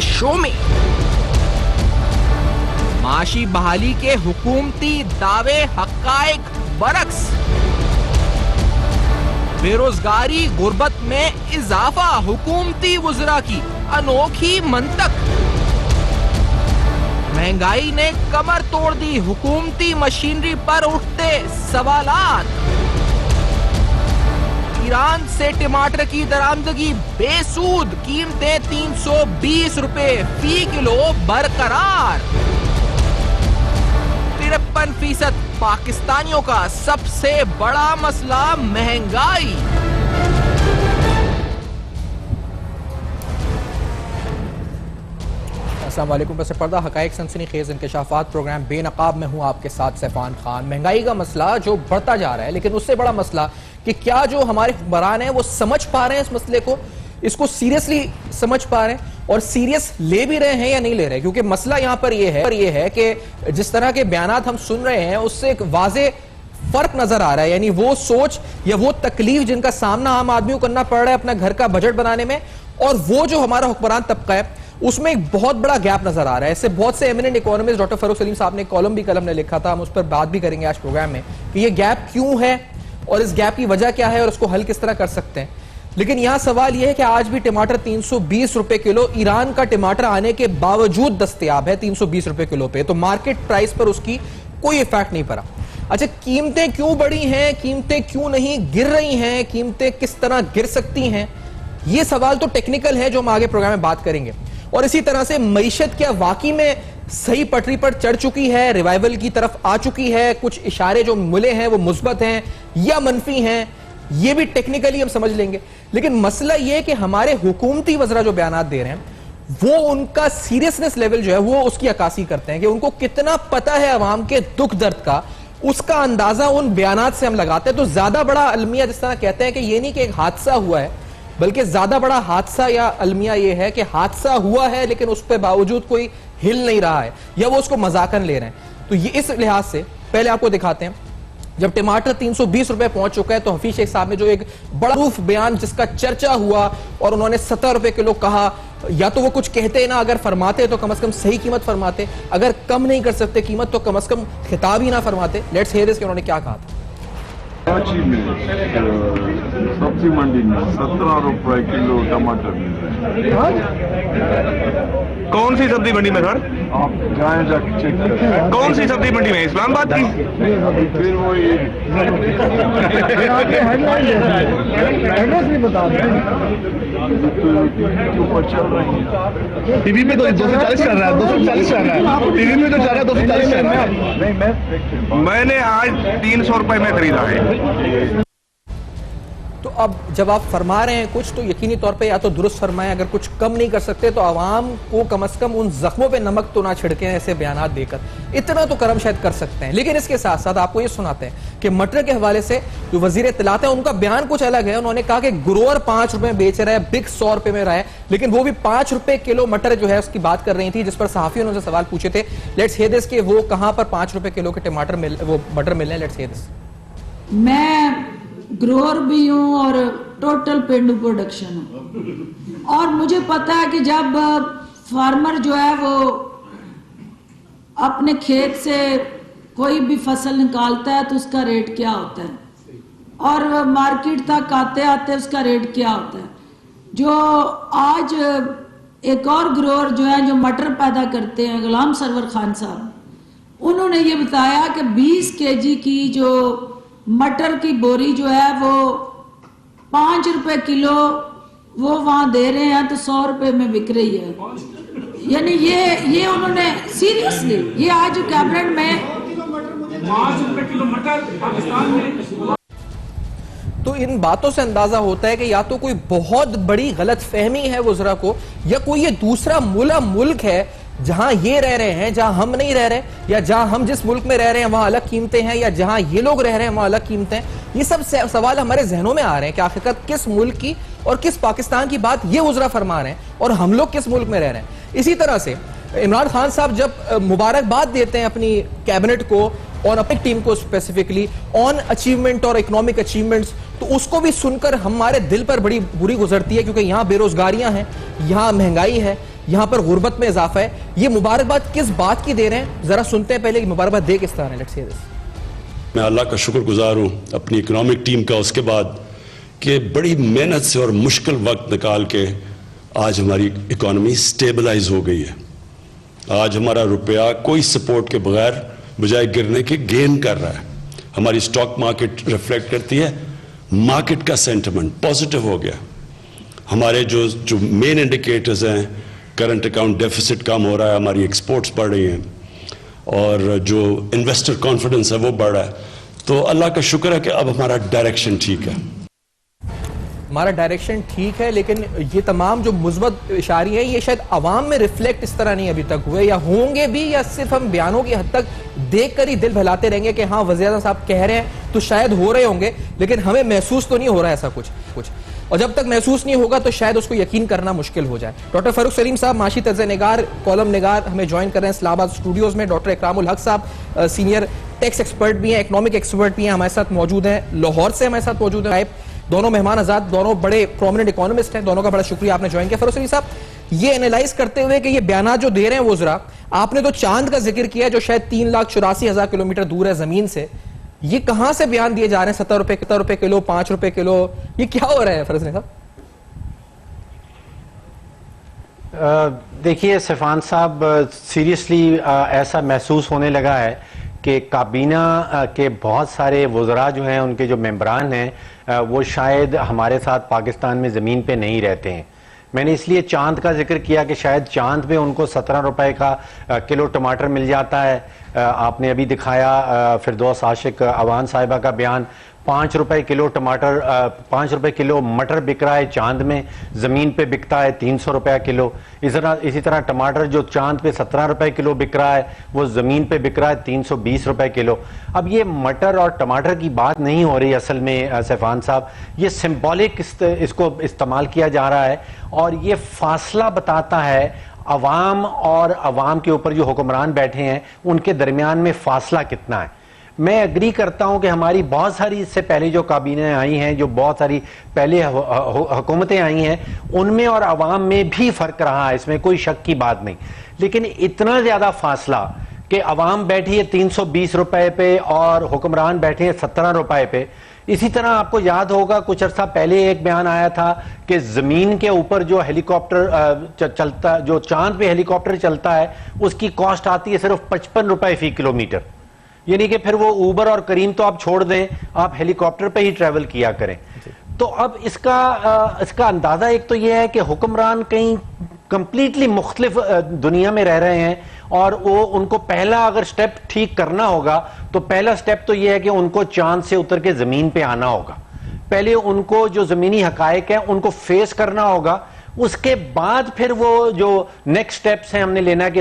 Show में। माशी बहाली के हुकूमती दावे हक्काइक बरक्स। बेरोजगारी गुर्बत में इजाफा, हुकूमती वुज़रा की अनोखी मंतक। महंगाई ने कमर तोड़ दी, हुकूमती मशीनरी पर उठते सवालात। ईरान से टमाटर की दरामदगी बेसूद, कीमतें 320 रुपए फी किलो बरकरार। 53% पाकिस्तानियों का सबसे बड़ा मसला महंगाई। अस्सलाम वालेकुम। बस पर्दा हकाइक सनसनीखेज इंकशाफात प्रोग्राम बेनकाब में हूँ आपके साथ सैफान खान। महंगाई का मसला जो बढ़ता जा रहा है, लेकिन उससे बड़ा मसला कि क्या जो हमारे हुक्मरान हैं वो समझ पा रहे हैं इस मसले को, इसको सीरियसली समझ पा रहे हैं और सीरियस ले भी रहे हैं या नहीं ले रहे हैं। क्योंकि मसला यहाँ पर ये है कि जिस तरह के बयानात हम सुन रहे हैं उससे एक वाजे फर्क नजर आ रहा है, यानी वो सोच या वो तकलीफ जिनका सामना आम आदमी को करना पड़ रहा है अपना घर का बजट बनाने में, और वो जो हमारा हुक्मरान तबका है उसमें एक बहुत बड़ा गैप नजर आ रहा है। इससे बहुत से eminent economist doctor Farrukh Salim साहब ने कॉलम भी कलम ने लिखा था, हम उस पर बात भी करेंगे आज प्रोग्राम में कि ये गैप क्यों है और इस गैप की वजह क्या है और उसको हल किस तरह कर सकते हैं। लेकिन यहां सवाल यह है कि आज भी टमाटर 320 रुपए किलो, ईरान का टमाटर आने के बावजूद दस्तयाब है 320 रुपए किलो पे, तो मार्केट प्राइस पर उसकी कोई इफेक्ट नहीं पड़ा। अच्छा, कीमतें क्यों बढ़ी हैं, कीमतें क्यों नहीं गिर रही हैं, कीमतें किस तरह गिर सकती हैं, ये सवाल तो टेक्निकल है जो हम आगे प्रोग्राम में बात करेंगे। और इसी तरह से मईशत क्या वाकई में सही पटरी पर चढ़ चुकी है, रिवाइवल की तरफ आ चुकी है, कुछ इशारे जो मिले हैं वो मुस्बत हैं या मनफी हैं, ये भी टेक्निकली हम समझ लेंगे। लेकिन मसला ये है कि हमारे हुकूमती वज़रा जो बयानात दे रहे हैं वो उनका सीरियसनेस लेवल जो है वो उसकी अक्कासी करते हैं कि उनको कितना पता है अवाम के दुख दर्द का, उसका अंदाजा उन बयानात से हम लगाते हैं। तो ज्यादा बड़ा अलमिया जिस तरह कहते हैं कि ये नहीं कि एक हादसा हुआ है, बल्कि ज्यादा बड़ा हादसा या अलमिया ये है कि हादसा हुआ है लेकिन उस पर बावजूद कोई हिल नहीं रहा है या वो उसको मजाकन ले रहे हैं। तो ये इस लिहाज से पहले आपको दिखाते हैं, जब टमाटर 320 रुपए पहुंच चुका है तो हफीज शेख साहब ने जो एक बड़ा प्रूफ बयान जिसका चर्चा हुआ और उन्होंने 70 रुपए किलो कहा, या तो वो कुछ कहते ना, अगर फरमाते तो कम से कम सही कीमत फरमाते, अगर कम नहीं कर सकते कीमत तो कम से कम खिताब ही ना फरमाते। लेट्स हियर दिस कि उन्होंने क्या कहा था। कराची में सब्जी मंडी में 17 रुपए किलो टमाटर मिल रहे हैं। कौन सी सब्जी मंडी में सर? आप जाए जाके चेक करें। कौन सी सब्जी मंडी में? इस्लामाबाद की? फिर वो ये ऊपर चल रही है। टीवी में तो 240 चल रहा है, 240 चल रहा है, टीवी में तो जा रहा है 240 चल रहा है। मैंने आज 300 रुपए में खरीदा है। तो अब जब आप फरमा रहे हैं कुछ तो यकीनी तौर पे या तो दुरुस्त फरमाएं, अगर कुछ कम नहीं कर सकते तो आवाम को कम से कम उन जख्मों पे नमक तो ना छिड़कें ऐसे बयानात देकर, इतना तो करम शायद कर सकते हैं। लेकिन इसके साथ साथ आपको ये सुनाते हैं कि मटर के हवाले से जो वजीर इत्तलात है उनका बयान कुछ अलग है। उन्होंने कहा कि ग्रोअर 5 रुपए में बेच रहा है, बिग 100 रुपए में रहा है, लेकिन वो भी 5 रुपए किलो मटर जो है उसकी बात कर रही थी, जिस पर सहाफियों ने सवाल पूछे थे। लेट्स हियर दिस कि वो कहां पर 5 रुपए किलो के टमाटर वो मटर मिल रहे हैं। Let's hear this. मैं ग्रोअर भी हूँ और टोटल पेंडू प्रोडक्शन हूँ, और मुझे पता है कि जब फार्मर जो है वो अपने खेत से कोई भी फसल निकालता है तो उसका रेट क्या होता है, और मार्केट तक आते आते उसका रेट क्या होता है। जो आज एक और ग्रोअर जो है जो मटर पैदा करते हैं, गुलाम सरवर खान साहब, उन्होंने ये बताया कि 20 kg की जो मटर की बोरी जो है वो 5 रुपए किलो वो वहां दे रहे हैं, तो 100 रुपए में बिक रही है। यानी ये उन्होंने सीरियसली, ये आज कैबिनेट में 5 रुपए किलो मटर पाकिस्तान में। तो इन बातों से अंदाजा होता है कि या तो कोई बहुत बड़ी गलत फहमी है वज़रा को, या कोई ये दूसरा मुल्क है जहां ये रह रहे हैं जहां हम नहीं रह रहे, या जहां हम जिस मुल्क में रह रहे हैं वहां अलग कीमतें हैं, या जहां ये लोग रह रहे हैं वहां अलग कीमतें हैं। ये सब सवाल हमारे जहनों में आ रहे हैं कि आखिरकार किस मुल्क की और किस पाकिस्तान की बात ये वज़रा फरमा रहे हैं और हम लोग किस मुल्क में रह रहे हैं। इसी तरह से इमरान खान साहब जब मुबारकबाद देते हैं अपनी कैबिनेट को और अपनी टीम को स्पेसिफिकली ऑन अचीवमेंट और इकोनॉमिक अचीवमेंट्स, तो उसको भी सुनकर हमारे दिल पर बड़ी बुरी गुजरती है, क्योंकि यहाँ बेरोजगारियां हैं, यहाँ महंगाई है, यहाँ पर गुर्बत में इजाफा है। ये मुबारकबाद किस बात की दे रहे हैं, जरा सुनते हैं पहले कि मुबारकबाद दे किस तरह है। Let's hear this. मैं अल्लाह का शुक्रगुजार हूँ अपनी इकोनॉमिक टीम का, उसके बाद कि बड़ी मेहनत से और मुश्किल वक्त निकाल के आज हमारी इकोनॉमी स्टेबलाइज हो गई है। आज हमारा रुपया कोई सपोर्ट के बगैर बजाय गिरने के गेन कर रहा है। हमारी स्टॉक मार्केट रिफ्लेक्ट करती है, मार्केट का सेंटिमेंट पॉजिटिव हो गया। हमारे जो मेन इंडिकेटर्स हैं, करंट अकाउंट डेफिसिट कम हो रहा है, हमारी एक्सपोर्ट्स बढ़ रही हैं और जो इन्वेस्टर कॉन्फिडेंस है वो बढ़ रहा है। तो अल्लाह का शुक्र है कि अब हमारा डायरेक्शन ठीक है। हमारा डायरेक्शन ठीक है, लेकिन ये तमाम जो मुस्बत इशारे हैं ये शायद अवाम में रिफ्लेक्ट इस तरह नहीं अभी तक हुए, या होंगे भी, या सिर्फ हम बयानों की हद तक देखकर ही दिल बहलाते रहेंगे कि हाँ वज़ीर-ए-आज़म साहब कह रहे हैं तो शायद हो रहे होंगे, लेकिन हमें महसूस तो नहीं हो रहा है ऐसा कुछ। और जब तक महसूस नहीं होगा तो शायद उसको यकीन करना मुश्किल हो जाए। डॉक्टर फारूक सलीम साहब माशी तर्ज़-ए-निगार, कॉलम निगार हमें ज्वाइन कर रहे हैं इस्लामाबाद स्टूडियोज में। डॉक्टर इकरामुल हक साहब सीनियर टैक्स एक्सपर्ट भी हैं, इकोनॉमिक एक्सपर्ट भी हैं, हमारे साथ मौजूद हैं। लाहौर से हमारे साथ मौजूद है दोनों मेहमान आजाद, दोनों बड़े प्रोमिनेंट इकोनॉमिस्ट हैं, दोनों का बड़ा शुक्रिया आपने ज्वाइन किया। फारूक सलीम साहब, ये एनालाइज करते हुए कि ये बयान जो दे रहे हैं वो जरा, आपने तो चांद का जिक्र किया जो शायद 3,84,000 किलोमीटर दूर है जमीन से, ये कहां से बयान दिए जा रहे हैं? 70 रुपए किलो, 5 रुपए किलो, ये क्या हो रहा है फारूक सलीम साहब? देखिए सैफान साहब, सीरियसली ऐसा महसूस होने लगा है कि काबीना के बहुत सारे वज़रा जो हैं, उनके जो मेंबरान हैं, वो शायद हमारे साथ पाकिस्तान में ज़मीन पे नहीं रहते हैं। मैंने इसलिए चांद का जिक्र किया कि शायद चांद पे उनको 17 रुपए का किलो टमाटर मिल जाता है। आपने अभी दिखाया फिरदौस आशिक अवान साहिबा का बयान, 5 रुपए किलो टमाटर, 5 रुपए किलो मटर बिक रहा है चांद में, ज़मीन पे बिकता है 300 रुपया किलो। इसी तरह टमाटर जो चांद पे 17 रुपए किलो बिक रहा है वो ज़मीन पे बिक रहा है 320 रुपए किलो। अब ये मटर और टमाटर की बात नहीं हो रही असल में सैफान साहब, ये सिंबॉलिक इसको इस्तेमाल किया जा रहा है और ये फासला बताता है अवाम और अवाम के ऊपर जो हुक्मरान बैठे हैं उनके दरमियान में फासला कितना है। मैं एग्री करता हूं कि हमारी बहुत सारी इससे पहले जो काबीने आई हैं, जो बहुत सारी पहले हुकूमतें आई हैं, उनमें और अवाम में भी फर्क रहा है, इसमें कोई शक की बात नहीं। लेकिन इतना ज्यादा फासला कि अवाम बैठी है 320 रुपए पे और हुक्मरान बैठे हैं 17 रुपए पे। इसी तरह आपको याद होगा कुछ अर्सा पहले एक बयान आया था कि जमीन के ऊपर जो हेलीकॉप्टर चलता, जो चांद पे हेलीकॉप्टर चलता है, उसकी कॉस्ट आती है सिर्फ 55 रुपए फी किलोमीटर। यानी कि फिर वो ऊबर और करीम तो आप छोड़ दें, आप हेलीकॉप्टर पे ही ट्रेवल किया करें। तो अब इसका अंदाजा एक तो ये है कि हुक्मरान कहीं कंप्लीटली मुख्तलिफ दुनिया में रह रहे हैं और वो उनको पहला अगर स्टेप ठीक करना होगा तो पहला स्टेप तो ये है कि उनको चांद से उतर के जमीन पे आना होगा। पहले उनको जो जमीनी हकायक है उनको फेस करना होगा, उसके बाद फिर वो जो नेक्स्ट स्टेप्स हैं हमने लेना है कि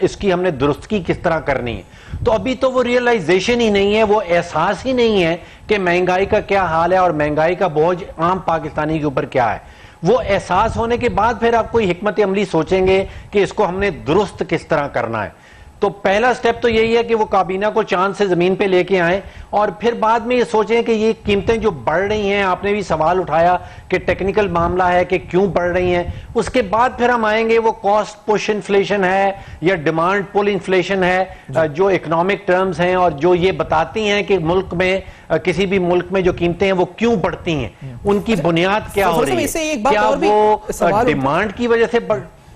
इसकी हमने दुरुस्तगी किस तरह करनी है। तो अभी तो वो रियलाइजेशन ही नहीं है, वो एहसास ही नहीं है कि महंगाई का क्या हाल है और महंगाई का बोझ आम पाकिस्तानी के ऊपर क्या है। वो एहसास होने के बाद फिर आप कोई हिकमत अमली सोचेंगे कि इसको हमने दुरुस्त किस तरह करना है। तो पहला स्टेप तो यही है कि वो काबीना को चांद से जमीन पे लेके आए और फिर बाद में ये सोचें कि ये कीमतें जो बढ़ रही हैं, आपने भी सवाल उठाया कि टेक्निकल मामला है कि क्यों बढ़ रही हैं, उसके बाद फिर हम आएंगे वो कॉस्ट पुश इन्फ्लेशन है या डिमांड पुल इन्फ्लेशन है, जो इकोनॉमिक टर्म्स हैं और जो ये बताती हैं कि मुल्क में किसी भी मुल्क में जो कीमतें हैं वो क्यों बढ़ती हैं, उनकी बुनियाद क्या हो रही है, क्या वो डिमांड की वजह से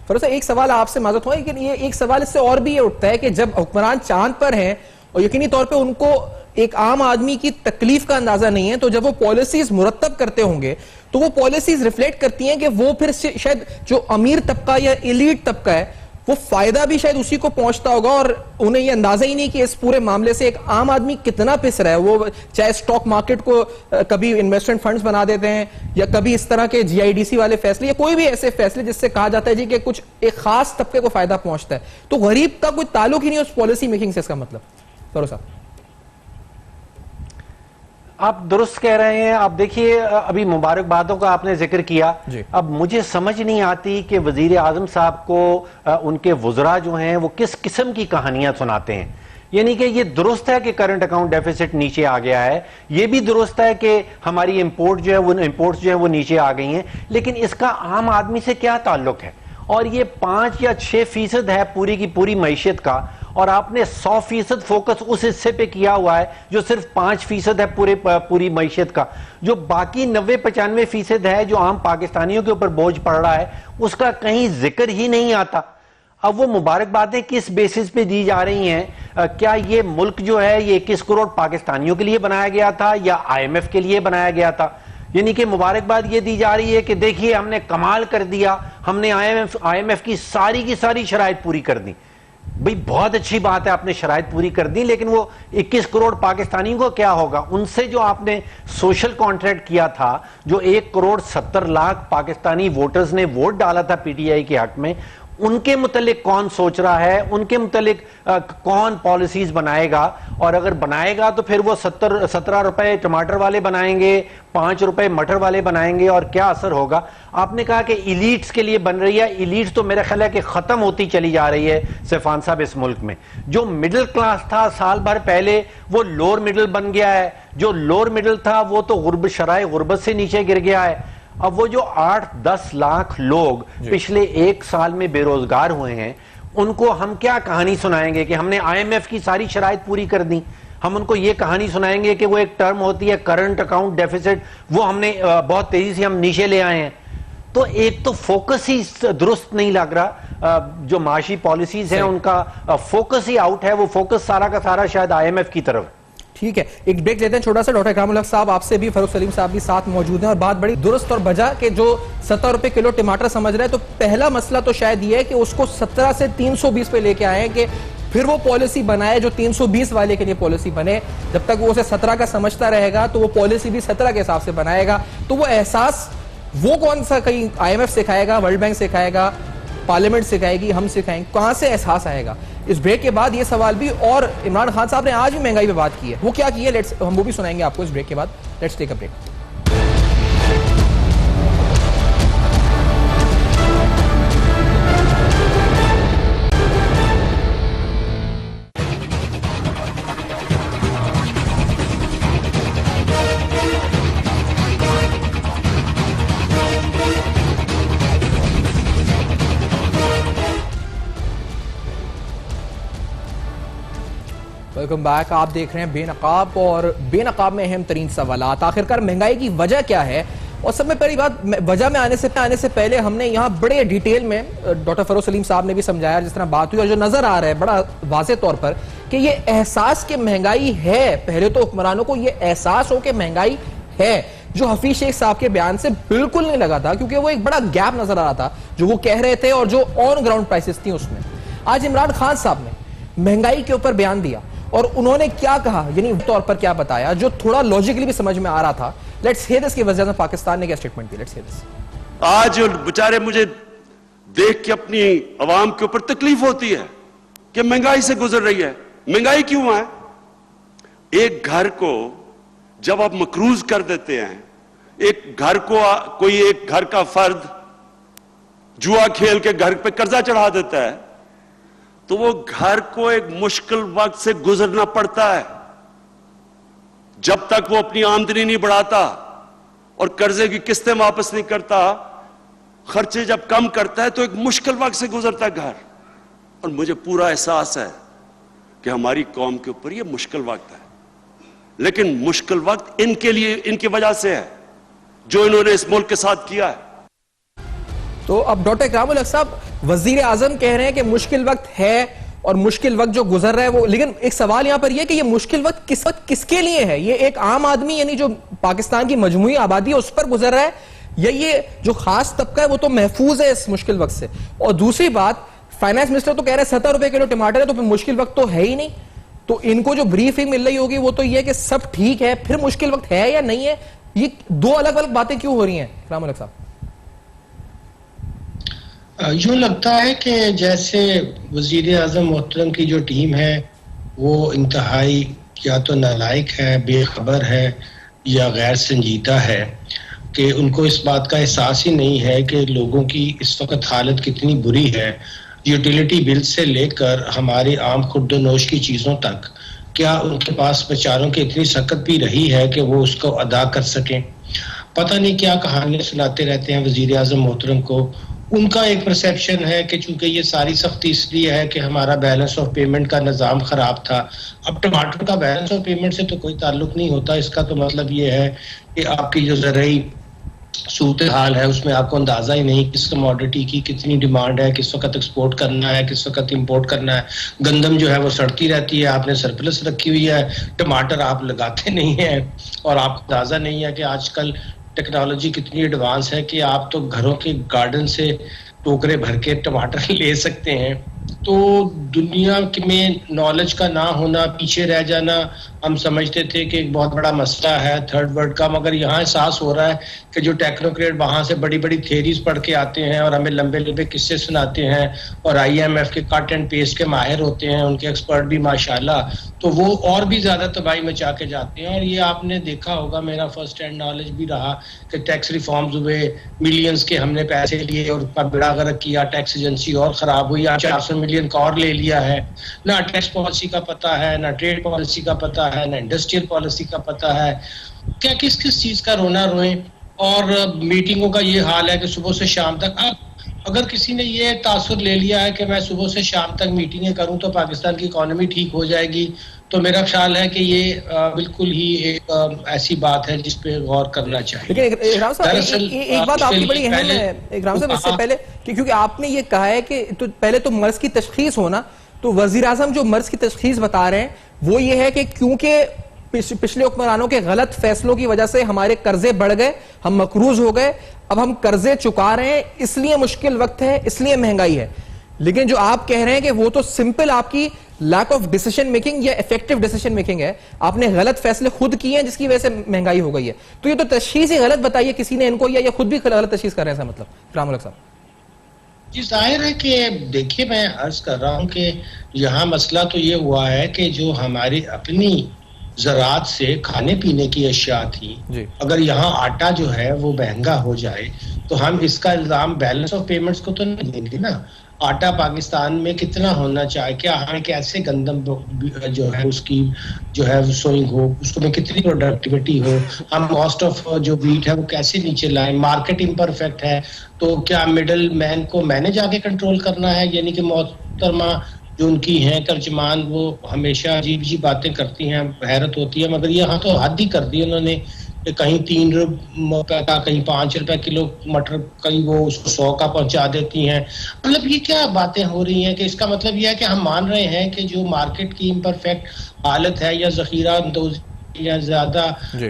फरोज़ एक सवाल आपसे माजूद हुआ, लेकिन ये एक सवाल इससे और भी ये उठता है कि जब हुक्मरान चांद पर हैं और यकीनी तौर पे उनको एक आम आदमी की तकलीफ का अंदाजा नहीं है, तो जब वो पॉलिसीज मुरत्तब करते होंगे तो वो पॉलिसीज रिफ्लेक्ट करती हैं कि वो फिर शायद जो अमीर तबका या एलीट तबका है वो फायदा भी शायद उसी को पहुंचता होगा और उन्हें ये अंदाजा ही नहीं कि इस पूरे मामले से एक आम आदमी कितना पिस रहा है। वो चाहे स्टॉक मार्केट को कभी इन्वेस्टमेंट फंड्स बना देते हैं या कभी इस तरह के जीआईडीसी वाले फैसले या कोई भी ऐसे फैसले जिससे कहा जाता है जी कि कुछ एक खास तबके को फायदा पहुंचता है, तो गरीब का कोई ताल्लुक ही नहीं उस पॉलिसी मेकिंग से। इसका मतलब भरोसा आप दुरुस्त कह रहे हैं। आप देखिए अभी मुबारकबादों का आपने जिक्र किया, अब मुझे समझ नहीं आती कि वजीर आजम साहब को उनके वुज़रा जो हैं वो किस किस्म की कहानियां सुनाते हैं। यानी कि ये दुरुस्त है कि करंट अकाउंट डेफिसिट नीचे आ गया है, ये भी दुरुस्त है कि हमारी इंपोर्ट्स जो है वो नीचे आ गई हैं, लेकिन इसका आम आदमी से क्या ताल्लुक है और ये 5 या 6% है पूरी की पूरी मईशत का, और आपने 100% फोकस उस हिस्से पे किया हुआ है जो सिर्फ 5% है पूरी मईशत का। जो बाकी 90-95% है जो आम पाकिस्तानियों के ऊपर बोझ पड़ रहा है, उसका कहीं जिक्र ही नहीं आता। अब वो मुबारकबादें किस बेसिस पे दी जा रही हैं? क्या ये मुल्क जो है ये 21 करोड़ पाकिस्तानियों के लिए बनाया गया था या IMF के लिए बनाया गया था? यानी कि मुबारकबाद ये दी जा रही है कि देखिए हमने कमाल कर दिया, हमने IMF की सारी शराइत पूरी कर दी। भाई बहुत अच्छी बात है, आपने शराइत पूरी कर दी, लेकिन वो 21 करोड़ पाकिस्तानियों को क्या होगा? उनसे जो आपने सोशल कॉन्ट्रैक्ट किया था, जो 1 करोड़ 70 लाख पाकिस्तानी वोटर्स ने वोट डाला था PTI के हक में, उनके मुतालिक कौन सोच रहा है? उनके मुतालिक कौन पॉलिसीज बनाएगा? और अगर बनाएगा तो फिर वो 17 रुपए टमाटर वाले बनाएंगे, 5 रुपए मटर वाले बनाएंगे, और क्या असर होगा? आपने कहा कि इलीट्स के लिए बन रही है। इलीट्स तो मेरा ख्याल है कि खत्म होती चली जा रही है सैफान साहब इस मुल्क में। जो मिडिल क्लास था साल भर पहले, वो लोअर मिडिल बन गया है। जो लोअर मिडिल था वो तो शराय गुर्बत से नीचे गिर गया है। अब वो जो 8-10 लाख लोग पिछले 1 साल में बेरोजगार हुए हैं, उनको हम क्या कहानी सुनाएंगे कि हमने IMF की सारी शराइत पूरी कर दी? हम उनको ये कहानी सुनाएंगे कि वो एक टर्म होती है करंट अकाउंट डेफिसिट, वो हमने बहुत तेजी से हम नीचे ले आए हैं। तो एक तो फोकस ही दुरुस्त नहीं लग रहा, जो माशी पॉलिसीज है उनका फोकस ही आउट है। वो फोकस सारा का सारा शायद IMF की तरफ। ठीक है, एक ब्रेक लेते हैं छोटा सा। डॉक्टर इकरामुल हक साहब, आपसे भी फरूख सलीम साहब भी साथ मौजूद हैं, और बात बड़ी दुरुस्त और बजा के जो 70 रुपए किलो टमाटर समझ रहे हैं, तो पहला मसला तो शायद ये है कि उसको 17 से 320 पे लेके आए कि फिर वो पॉलिसी बनाए जो 320 वाले के लिए पॉलिसी बने। जब तक वो उसे 17 का समझता रहेगा तो वो पॉलिसी भी 17 के हिसाब से बनाएगा। तो वो एहसास वो कौन सा, कहीं IMF सिखाएगा, वर्ल्ड बैंक सिखाएगा, पार्लियामेंट सिखाएगी, हम सिखाएंगे, कहां से एहसास आएगा? इस ब्रेक के बाद ये सवाल भी। और इमरान खान साहब ने आज भी महंगाई पे बात की है, वो क्या की है हम वो भी सुनाएंगे आपको इस ब्रेक के बाद। Let's take a break. Welcome back. आप देख रहे हैं बेनकाब, और बेनकाब में अहम तरीन सवालात। आखिरकार महंगाई की वजह क्या है? और सब में पहली बात, वजह में आने से पहले हमने यहाँ बड़े डिटेल में डॉक्टर फरूख सलीम साहब ने भी समझाया, जिस तरह बात हुई, और जो नजर आ रहा है बड़ा वाज़ेह तौर पर कि ये एहसास के महंगाई है। पहले तो हुक्मरानों को ये एहसास हो कि महंगाई है, जो हफीज शेख साहब के बयान से बिल्कुल नहीं लगा था, क्योंकि वो एक बड़ा गैप नजर आ रहा था जो वो कह रहे थे और जो ऑन ग्राउंड प्राइसेस थी उसमें। आज इमरान खान साहब ने महंगाई के ऊपर बयान दिया, और उन्होंने क्या कहा, यानी तौर पर क्या बताया, जो थोड़ा लॉजिकली भी समझ में आ रहा था। लेट्स हियर दिस की वजह से पाकिस्तान ने क्या statement the. Let's hear this. आज बेचारे मुझे देख के अपनी आवाम के ऊपर तकलीफ होती है कि महंगाई से गुजर रही है। महंगाई क्यों है? एक घर को जब आप मकरूज कर देते हैं, एक घर को कोई एक घर का फर्द जुआ खेल के घर पे कर्जा चढ़ा देता है, तो वो घर को एक मुश्किल वक्त से गुजरना पड़ता है। जब तक वो अपनी आमदनी नहीं बढ़ाता और कर्जे की किस्तें वापस नहीं करता, खर्चे जब कम करता है, तो एक मुश्किल वक्त से गुजरता है घर। और मुझे पूरा एहसास है कि हमारी कौम के ऊपर ये मुश्किल वक्त है, लेकिन मुश्किल वक्त इनके लिए, इनकी वजह से है, जो इन्होंने इस मुल्क के साथ किया है। तो अब डॉक्टर इकरामुल हक साहब, वजीर आजम कह रहे हैं कि मुश्किल वक्त है, और मुश्किल वक्त जो गुजर रहा है वो, लेकिन एक सवाल यहां पर यह कि ये मुश्किल वक्त किसके लिए है? ये एक आम आदमी, यानी जो पाकिस्तान की मजमूई आबादी है उस पर गुजर रहा है, या ये जो खास तबका है वो तो महफूज है इस मुश्किल वक्त से? और दूसरी बात, फाइनेंस मिनिस्टर तो कह रहे हैं 70 रुपए किलो टमाटर है, तो फिर मुश्किल वक्त तो है ही नहीं। तो इनको जो ब्रीफिंग मिल रही होगी वो तो ये कि सब ठीक है, फिर मुश्किल वक्त है या नहीं है? ये दो अलग अलग बातें क्यों हो रही हैं इकरामुल हक साहब? यूं लगता है कि जैसे वजीर आजम मोहतरम की जो टीम है वो इंतहाई या तो नालायक है, बेखबर है, या गैर संजीदा है, कि उनको इस बात का एहसास ही नहीं है कि लोगों की इस वक्त हालत कितनी बुरी है। यूटिलिटी बिल से लेकर हमारी आम खुर्दोनोश की चीज़ों तक, क्या उनके पास बेचारों की इतनी सकत भी रही है कि वो उसको अदा कर सकें? पता नहीं क्या कहानियां सुनाते रहते हैं वजीर आजम मोहतरम को, उनका एक परसेप्शन है कि चूंकि ये सारी सख्ती इसलिए है कि हमारा बैलेंस ऑफ पेमेंट का निज़ाम ख़राब था। अब टमाटर का बैलेंस ऑफ पेमेंट से तो कोई ताल्लुक नहीं होता, इसका तो मतलब ये है कि आपकी जो ज़रूरी सूरत हाल है उसमें आपको अंदाजा ही नहीं किस कमोडिटी की कितनी डिमांड है, किस वक्त एक्सपोर्ट करना है, किस वक्त इंपोर्ट करना है। गंदम जो है वो सड़ती रहती है, आपने सरप्लस रखी हुई है, टमाटर आप लगाते नहीं हैं और आपको अंदाजा नहीं है कि आजकल टेक्नोलॉजी कितनी एडवांस है कि आप तो घरों के गार्डन से टोकरे भर के टमाटर ले सकते हैं। तो दुनिया में नॉलेज का ना होना, पीछे रह जाना, हम समझते थे कि एक बहुत बड़ा मसला है थर्ड वर्ल्ड का, मगर यहाँ एहसास हो रहा है कि जो टेक्नोक्रेट वहाँ से बड़ी बड़ी थियरीज पढ़ के आते हैं और हमें लंबे लंबे किस्से सुनाते हैं और IMF के कट एंड पेस्ट के माहिर होते हैं, उनके एक्सपर्ट भी माशाल्लाह, तो वो और भी ज्यादा तबाही मचा के जाते हैं। और ये आपने देखा होगा, मेरा फर्स्ट हैंड नॉलेज भी रहा कि टैक्स रिफॉर्म्स हुए, मिलियंस के हमने पैसे लिए और उनका बेड़ा गर्क किया, टैक्स एजेंसी और खराब हुई, 400 मिलियन का और ले लिया है। ना टैक्स पॉलिसी का पता है, ना ट्रेड पॉलिसी का पता है, ना इंडस्ट्रियल पॉलिसी का पता है, क्या किस किस चीज का रोना रोए। और मीटिंगों का ये हाल है कि सुबह से शाम तक, अब अगर किसी ने ये तासुर ले लिया है कि मैं सुबह से शाम तक मीटिंगें करूं तो पाकिस्तान की इकोनॉमी ठीक हो जाएगी, तो मेरा ख्याल है कि ये बिल्कुल ही एक ऐसी बात है जिस पे गौर करना चाहिए। लेकिन इकराम साहब, एक बात आपकी बड़ी अहम है इकराम साहब, इससे पहले क्योंकि आपने ये कहा है कि तो पहले तो मर्ज की तशखीस होना, तो वजीर आजम जो मर्ज की तशखीस बता रहे हैं वो ये है कि क्योंकि पिछले हुक्मरानों के गलत फैसलों की वजह से हमारे कर्जे बढ़ गए, हम मकरूज हो गए, अब हम कर्जे चुका रहे हैं, इसलिए मुश्किल वक्त है, इसलिए महंगाई है। लेकिन जो आप कह रहे हैं कि वो तो सिंपल आपकी लैक ऑफ डिसीजन मेकिंग या इफेक्टिव डिसीजन मेकिंग है, आपने गलत फैसले खुद किए हैं जिसकी वजह से महंगाई हो गई है। तो ये तो तशखीस ही गलत बताइए किसी ने इनको, या ये खुद भी गलत तशखीस कर रहे हैं, मतलब इकराम साहब? जी जाहिर है कि देखिए, मैं अर्ज कर रहा हूं कि यहाँ मसला तो ये हुआ है कि जो हमारी अपनी ज़रात से खाने पीने की अशिया थी, अगर यहाँ आटा जो है वो महंगा हो जाए तो हम इसका इल्जाम बैलेंस ऑफ पेमेंट्स को तो नहीं देंगे ना। आटा पाकिस्तान में कितना होना चाहिए, क्या हमें कैसे गंदम जो है उसकी जो है सोइंग हो, उसको में कितनी प्रोडक्टिविटी हो, हम कॉस्ट ऑफ जो वीट है वो कैसे नीचे लाएं, मार्केट इम्परफेक्ट है तो क्या मिडल मैन को मैंने जाके कंट्रोल करना है। यानी कि मोहतरमा जो उनकी हैं तर्जमान, वो हमेशा अजीब अजीब बातें करती हैं, हैरत होती है, मगर यहाँ तो हद ही कर दी उन्होंने कि कहीं 3 रुपए का, कहीं 5 रुपए किलो मटर, कहीं वो उसको 100 का पहुंचा देती हैं। मतलब ये क्या बातें हो रही हैं कि इसका मतलब ये है कि हम मान रहे हैं कि जो मार्केट की इम्परफेक्ट हालत है या जखीरा या ज्यादा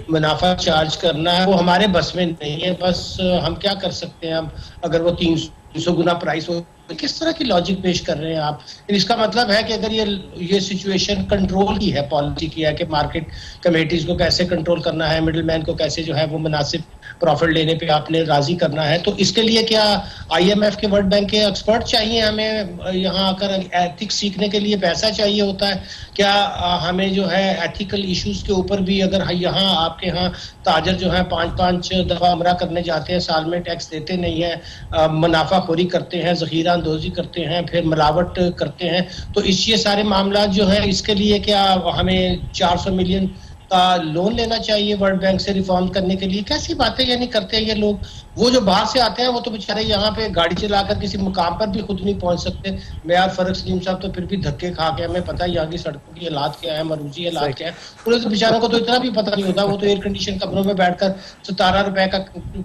मुनाफा चार्ज करना है वो हमारे बस में नहीं है। बस हम क्या कर सकते हैं, हम अगर वो 300 गुना प्राइस हो, किस तरह की लॉजिक पेश कर रहे हैं आप? इसका मतलब है कि अगर ये सिचुएशन कंट्रोल की है, पॉलिसी की है कि मार्केट कमेटीज को कैसे कंट्रोल करना है, मिडिल मैन को कैसे जो है वो मुनासिब प्रॉफिट लेने पे आपने राजी करना है, तो इसके लिए क्या IMF के, वर्ल्ड बैंक के एक्सपर्ट चाहिए? हमें यहाँ आकर एथिक्स सीखने के लिए पैसा चाहिए होता है क्या? हमें जो है एथिकल इश्यूज के ऊपर भी, अगर यहाँ आपके यहाँ ताजर जो है 5-5 दफा उमरा करने जाते हैं, साल में टैक्स देते नहीं है, मुनाफाखोरी करते हैं, जखीरा अंदोजी करते हैं, फिर मिलावट करते हैं, तो ये सारे मामला जो है इसके लिए क्या हमें 400 मिलियन का लोन लेना चाहिए वर्ल्ड बैंक से रिफॉर्म करने के लिए? कैसी बातें यानी करते हैं ये लोग। वो जो बाहर से आते हैं वो तो बेचारे यहाँ पे गाड़ी चलाकर किसी मुकाम पर भी खुद नहीं पहुंच सकते। मैं यार फर्क सलीम साहब तो फिर भी धक्के खा के, हमें पता है यहाँ की सड़कों की हालात क्या है, मरूजी हालात क्या है, उन्हें तो बेचारों को तो इतना भी पता नहीं होता। वो तो एयर कंडीशन कमरों में बैठकर 17 रुपए का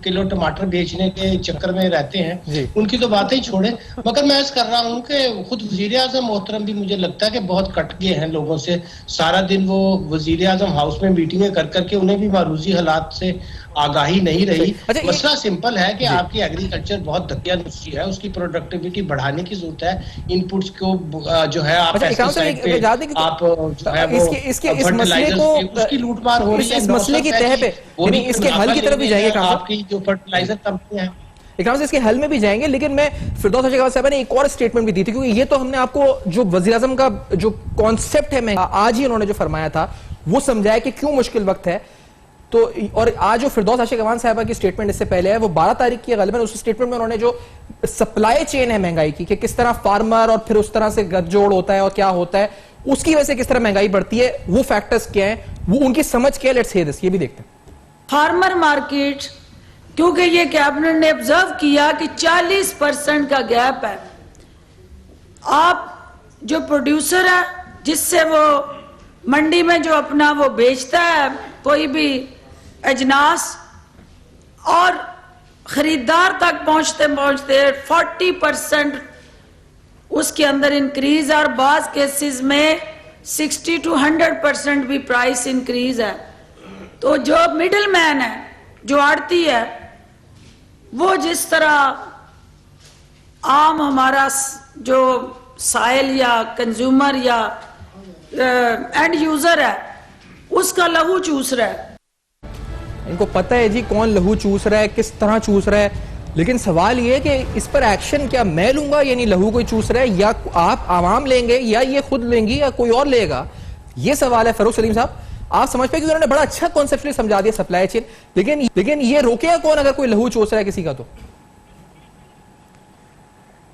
किलो टमाटर बेचने के चक्कर में रहते हैं, उनकी तो बातें ही छोड़े। मगर मैं ऐसा कर रहा हूँ कि खुद वजीर आजम मोहतरम भी मुझे लगता है कि बहुत कट गए हैं लोगों से। सारा दिन वो वजीर आजम हाउस में मीटिंगें कर करके उन्हें भी मारूजी हालात से आगाही नहीं रही। मसला सिंपल है कि आपकी एग्रीकल्चर बहुत धक्कियानुसी है, उसकी प्रोडक्टिविटी बढ़ाने की जरूरत है। इनपुट्स को जो है आप पेस्टिसाइड पे आप जो है वो फर्टिलाइजर उसकी लूटमार हो रही है। इस मसले की तह पे इसके हल की तरफ भी जाएंगे आपकी जो फर्टिलाइजर कंपनियां हैं, इकराम से इसके हल में भी जाएंगे। लेकिन मैं फिरदौस हशीम साहब ने एक और स्टेटमेंट भी दी थी, क्योंकि ये तो हमने आपको जो वज़ीर आज़म का जो कॉन्सेप्ट है, मैं आज ही उन्होंने जो फरमाया था वो समझाया कि क्यों मुश्किल वक्त है। तो और आज जो फिरदौस हशीम साहबा की स्टेटमेंट इससे पहले है वो 12 तारीख की गलबन, उस स्टेटमेंट में उन्होंने जो सप्लाई चेन है महंगाई की, कि किस तरह फार्मर और फिर उस तरह से गठजोड़ होता है और क्या होता है, उसकी वजह से किस तरह महंगाई बढ़ती है, वो फैक्टर्स क्या है, वो उनकी समझ क्या है, लेट्स हियर दिस, ये भी देखते हैं। फार्मर मार्केट क्योंकि ये कैबिनेट ने ऑब्जर्व किया कि 40% का गैप है। आप जो प्रोड्यूसर है, जिससे वो मंडी में जो अपना वो बेचता है कोई भी अजनास, और खरीदार तक पहुंचते पहुंचते 40% उसके अंदर इंक्रीज है, और बाज केसेस में 60 to 100% भी प्राइस इंक्रीज है। तो जो मिडिल मैन है, जो आड़ती है, वो जिस तरह आम हमारा जो साइल या कंज्यूमर या एंड यूजर है, उसका लहू चूस रहा है। इनको पता है जी कौन लहू चूस रहा है, किस तरह चूस रहा है, लेकिन सवाल ये है कि इस पर एक्शन क्या मैं लूंगा, यानी लहू कोई चूस रहा है, या आप आवाम लेंगे, या ये खुद लेंगी, या कोई और लेगा? ये सवाल है। फरूख सलीम साहब, आप समझ पे कि उन्होंने बड़ा अच्छा कॉन्सेप्चुअली समझा दिया सप्लाई चेन, लेकिन ये रोकेगा कौन अगर कोई लहू चूस रहा है किसी का? तो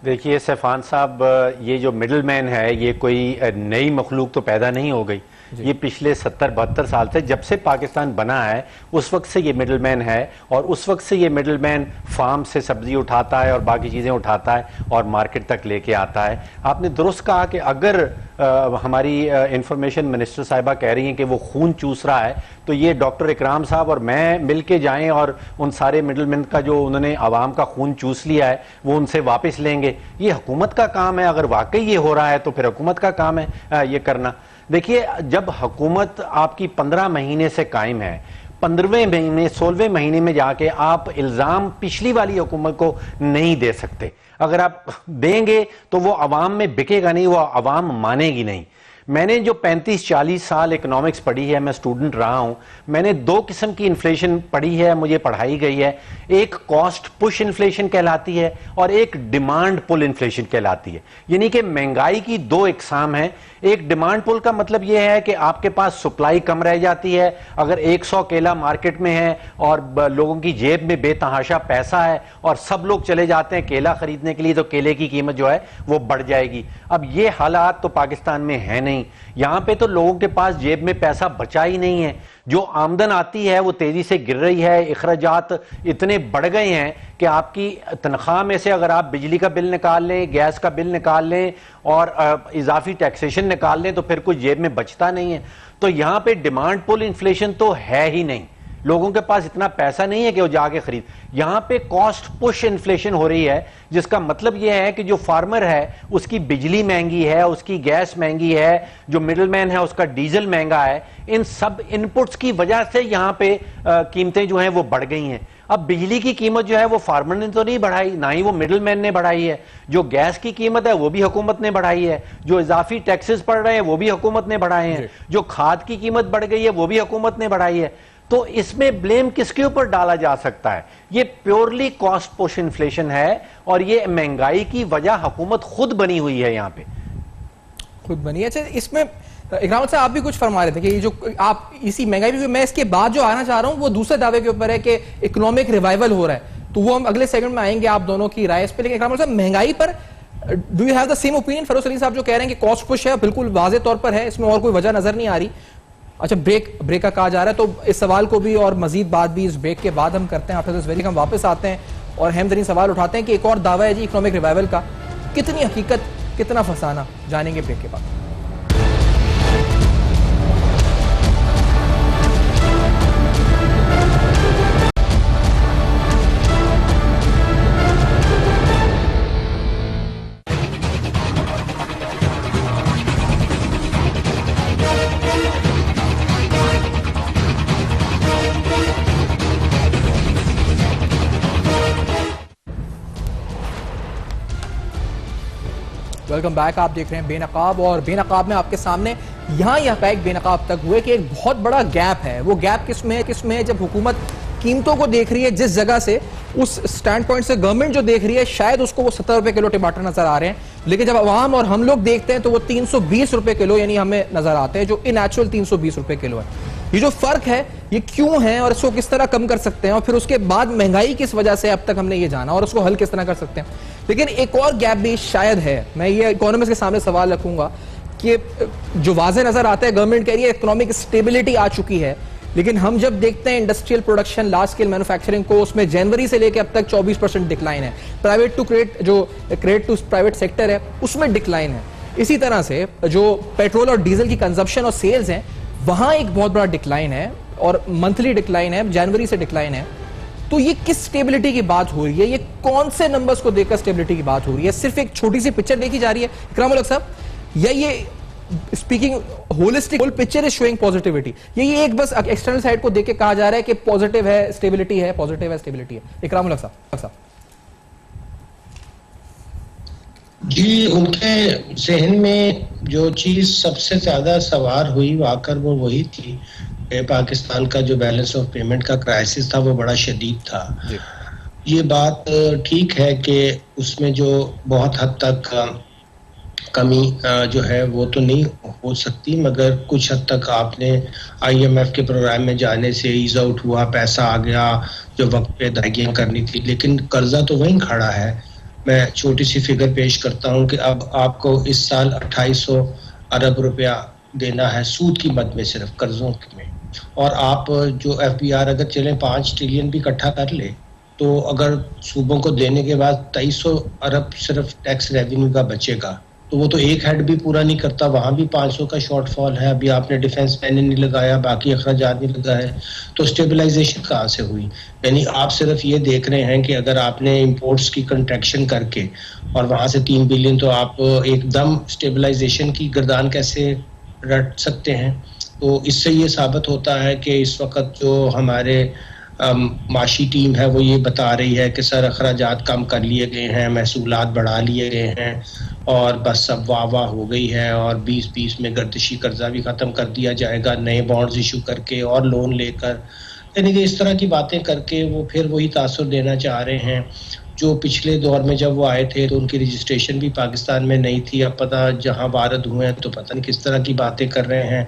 देखिए सैफान साहब, ये जो मिडिल मैन है, ये कोई नई मखलूक तो पैदा नहीं हो गई। ये पिछले 70-72 साल से, जब से पाकिस्तान बना है उस वक्त से ये मिडिल मैन है, और उस वक्त से ये मिडिल मैन फार्म से सब्जी उठाता है और बाकी चीज़ें उठाता है और मार्केट तक लेके आता है। आपने दुरुस्त कहा कि अगर हमारी इंफॉर्मेशन मिनिस्टर साहिबा कह रही हैं कि वो खून चूस रहा है, तो ये डॉक्टर इकराम साहब और मैं मिल के जाएँ और उन सारे मिडिल मैन का जो उन्होंने आवाम का खून चूस लिया है वो उनसे वापस लेंगे। ये हुकूमत का काम है। अगर वाकई ये हो रहा है तो फिर हुकूमत का काम है ये करना। देखिए, जब हुकूमत आपकी 15 महीने से कायम है, 15वें महीने 16वें महीने में जाके आप इल्ज़ाम पिछली वाली हुकूमत को नहीं दे सकते। अगर आप देंगे तो वो अवाम में बिकेगा नहीं, वो अवाम मानेगी नहीं। मैंने जो 35-40 साल इकोनॉमिक्स पढ़ी है, मैं स्टूडेंट रहा हूं, मैंने दो किस्म की इन्फ्लेशन पढ़ी है, मुझे पढ़ाई गई है। एक कॉस्ट पुश इन्फ्लेशन कहलाती है और एक डिमांड पुल इन्फ्लेशन कहलाती है। यानी कि महंगाई की दो इकसाम है। एक डिमांड पुल का मतलब यह है कि आपके पास सप्लाई कम रह जाती है। अगर 100 केला मार्केट में है और लोगों की जेब में बेतहाशा पैसा है और सब लोग चले जाते हैं केला खरीदने के लिए, तो केले की कीमत जो है वो बढ़ जाएगी। अब ये हालात तो पाकिस्तान में है नहीं। यहां पे तो लोगों के पास जेब में पैसा बचा ही नहीं है। जो आमदन आती है वो तेजी से गिर रही है। इखराजात इतने बढ़ गए हैं कि आपकी तनख्वाह में से अगर आप बिजली का बिल निकाल लें, गैस का बिल निकाल लें और इजाफी टैक्सेशन निकाल लें तो फिर कुछ जेब में बचता नहीं है। तो यहां पे डिमांड पुल इन्फ्लेशन तो है ही नहीं। लोगों के पास इतना पैसा नहीं है कि वो जाके खरीद। यहां पे कॉस्ट पुश इन्फ्लेशन हो रही है, जिसका मतलब यह है कि जो फार्मर है उसकी बिजली महंगी है, उसकी गैस महंगी है, जो मिडिलमैन है उसका डीजल महंगा है। इन सब इनपुट्स की वजह से यहां पे कीमतें जो हैं वो बढ़ गई हैं। अब बिजली की कीमत जो है वो फार्मर ने तो नहीं बढ़ाई, ना ही वो मिडिलमैन ने बढ़ाई है। जो गैस की कीमत है वो भी हुकूमत ने बढ़ाई है। जो इजाफी टैक्सेस पड़ रहे हैं वो भी हुकूमत ने बढ़ाए हैं। जो खाद की कीमत बढ़ गई है वो भी हुकूमत ने बढ़ाई है। तो इसमें ब्लेम किसके ऊपर डाला जा सकता है? ये प्योरली कॉस्ट पुश इन्फ्लेशन है और ये महंगाई की वजह हुकूमत खुद बनी हुई है। यहां पे खुद बनी है। अच्छा, इसमें इकराम साहब आप भी कुछ फरमा रहे थे कि ये जो आप इसी महंगाई पे, मैं इसके बाद जो आना चाह रहा हूं वो दूसरे दावे के ऊपर है कि इकोनॉमिक रिवाइवल हो रहा है, तो वो हम अगले सेगमेंट में आएंगे आप दोनों की राय इस पे। लेकिन इकराम साहब, महंगाई पर do you have the same opinion? Furrows Salim साहब जो कह रहे हैं कि कॉस्ट पुश है, बिल्कुल वाज़ेह तौर पर है, इसमें और कोई वजह नजर नहीं आ रही। अच्छा, ब्रेक का कहा जा रहा है, तो इस सवाल को भी और मजीद बात भी इस ब्रेक के बाद हम करते हैं। आफ्टर दिस ब्रेक हम वापस आते हैं और अहम तरीन सवाल उठाते हैं कि एक और दावा है जी इकोनॉमिक रिवाइवल का, कितनी हकीकत कितना फसाना, जानेंगे ब्रेक के बाद। Welcome back. आप देख रहे हैं बेनकाब, और बेनकाब में आपके सामने यहाँ यह हक़ाइक़ बेनकाब तक हुए कि एक बहुत बड़ा गैप है। वो गैप किस में है? जब हुकूमत कीमतों को देख रही है जिस जगह से, उस स्टैंड पॉइंट से गवर्नमेंट जो देख रही है, शायद उसको वो 70 रुपए किलो टमाटर नजर आ रहे हैं, लेकिन जब अवाम और हम लोग देखते हैं तो वो 320 रुपए किलो यानी हमें नजर आते हैं, जो इनएक्चुअल 320 रुपए किलो है। ये जो फर्क है ये क्यों है और इसको किस तरह कम कर सकते हैं, और फिर उसके बाद महंगाई किस वजह से अब तक हमने ये जाना और उसको हल किस तरह कर सकते हैं। लेकिन एक और गैप भी शायद है, मैं ये इकोनॉमिस्ट के सामने सवाल रखूंगा कि जो वाज़ेह नजर आता है, गवर्नमेंट कह रही है इकोनॉमिक स्टेबिलिटी आ चुकी है, लेकिन हम जब देखते हैं industrial production, large scale manufacturing को, उसमें जनवरी से लेकर अब तक 24% डिक्लाइन है। Private to credit to private sector है उसमें डिक्लाइन है। इसी तरह से जो पेट्रोल और डीजल की कंजप्शन और सेल्स हैं वहां एक बहुत बड़ा डिक्लाइन है और मंथली डिक्लाइन है, जनवरी से डिक्लाइन है। तो ये किस स्टेबिलिटी की बात हो रही है? ये कौन से नंबर्स को देखकर स्टेबिलिटी की बात हो रही है? सिर्फ एक छोटी सी पिक्चर देखी जा रही है इकराम उल हक साहब, या ये speaking holistic whole picture is showing positivity? ये एक बस एक्सटर्नल साइड को देख के कहा जा रहा है कि पॉजिटिव है, स्टेबिलिटी है, पॉजिटिव है, स्टेबिलिटी है? इकराम उल हक साहब। जी, उनके जहन में जो चीज सबसे ज्यादा सवार हुई आकर वो वही थी कि पाकिस्तान का जो बैलेंस ऑफ पेमेंट का क्राइसिस था वो बड़ा शदीद था। ये बात ठीक है कि उसमें जो बहुत हद तक कमी जो है वो तो नहीं हो सकती, मगर कुछ हद तक आपने IMF के प्रोग्राम में जाने से ईज आउट हुआ, पैसा आ गया जो वक्त पे अदायगियां करनी थी, लेकिन कर्जा तो वहीं खड़ा है। मैं छोटी सी फिगर पेश करता हूं कि अब आपको इस साल 2800 अरब रुपया देना है सूद की मद में, सिर्फ कर्जों में। और आप जो FBR अगर चले 5 ट्रिलियन भी इकट्ठा कर ले तो अगर सूबों को देने के बाद 2300 अरब सिर्फ टैक्स रेवेन्यू का बचेगा, तो वो तो एक हेड भी पूरा नहीं करता, वहां भी 500 का शॉर्टफॉल है। अभी आपने डिफेंस स्पेंडिंग नहीं लगाया, बाकी अखराजात नहीं लगाए, तो स्टेबलाइजेशन कहाँ से हुई? यानी आप सिर्फ ये देख रहे हैं कि अगर आपने इंपोर्ट्स की कंट्रैक्शन करके और वहां से 3 बिलियन, तो आप एकदम स्टेबलाइजेशन की गर्दान कैसे रट सकते हैं? तो इससे ये साबित होता है कि इस वक्त जो हमारे माशी टीम है वो ये बता रही है कि सर अखराजात कम कर लिए गए हैं, महसूलात बढ़ा लिए गए हैं और बस सब वाह हो गई है और 2020 में गर्दिशी कर्जा भी ख़त्म कर दिया जाएगा नए बॉन्ड्स इशू करके और लोन लेकर। यानी कि इस तरह की बातें करके वो फिर वही तासुर देना चाह रहे हैं जो पिछले दौर में जब वो आए थे तो उनकी रजिस्ट्रेशन भी पाकिस्तान में नहीं थी। अब पता जहाँ वारद हुए हैं तो पता नहीं किस तरह की बातें कर रहे हैं।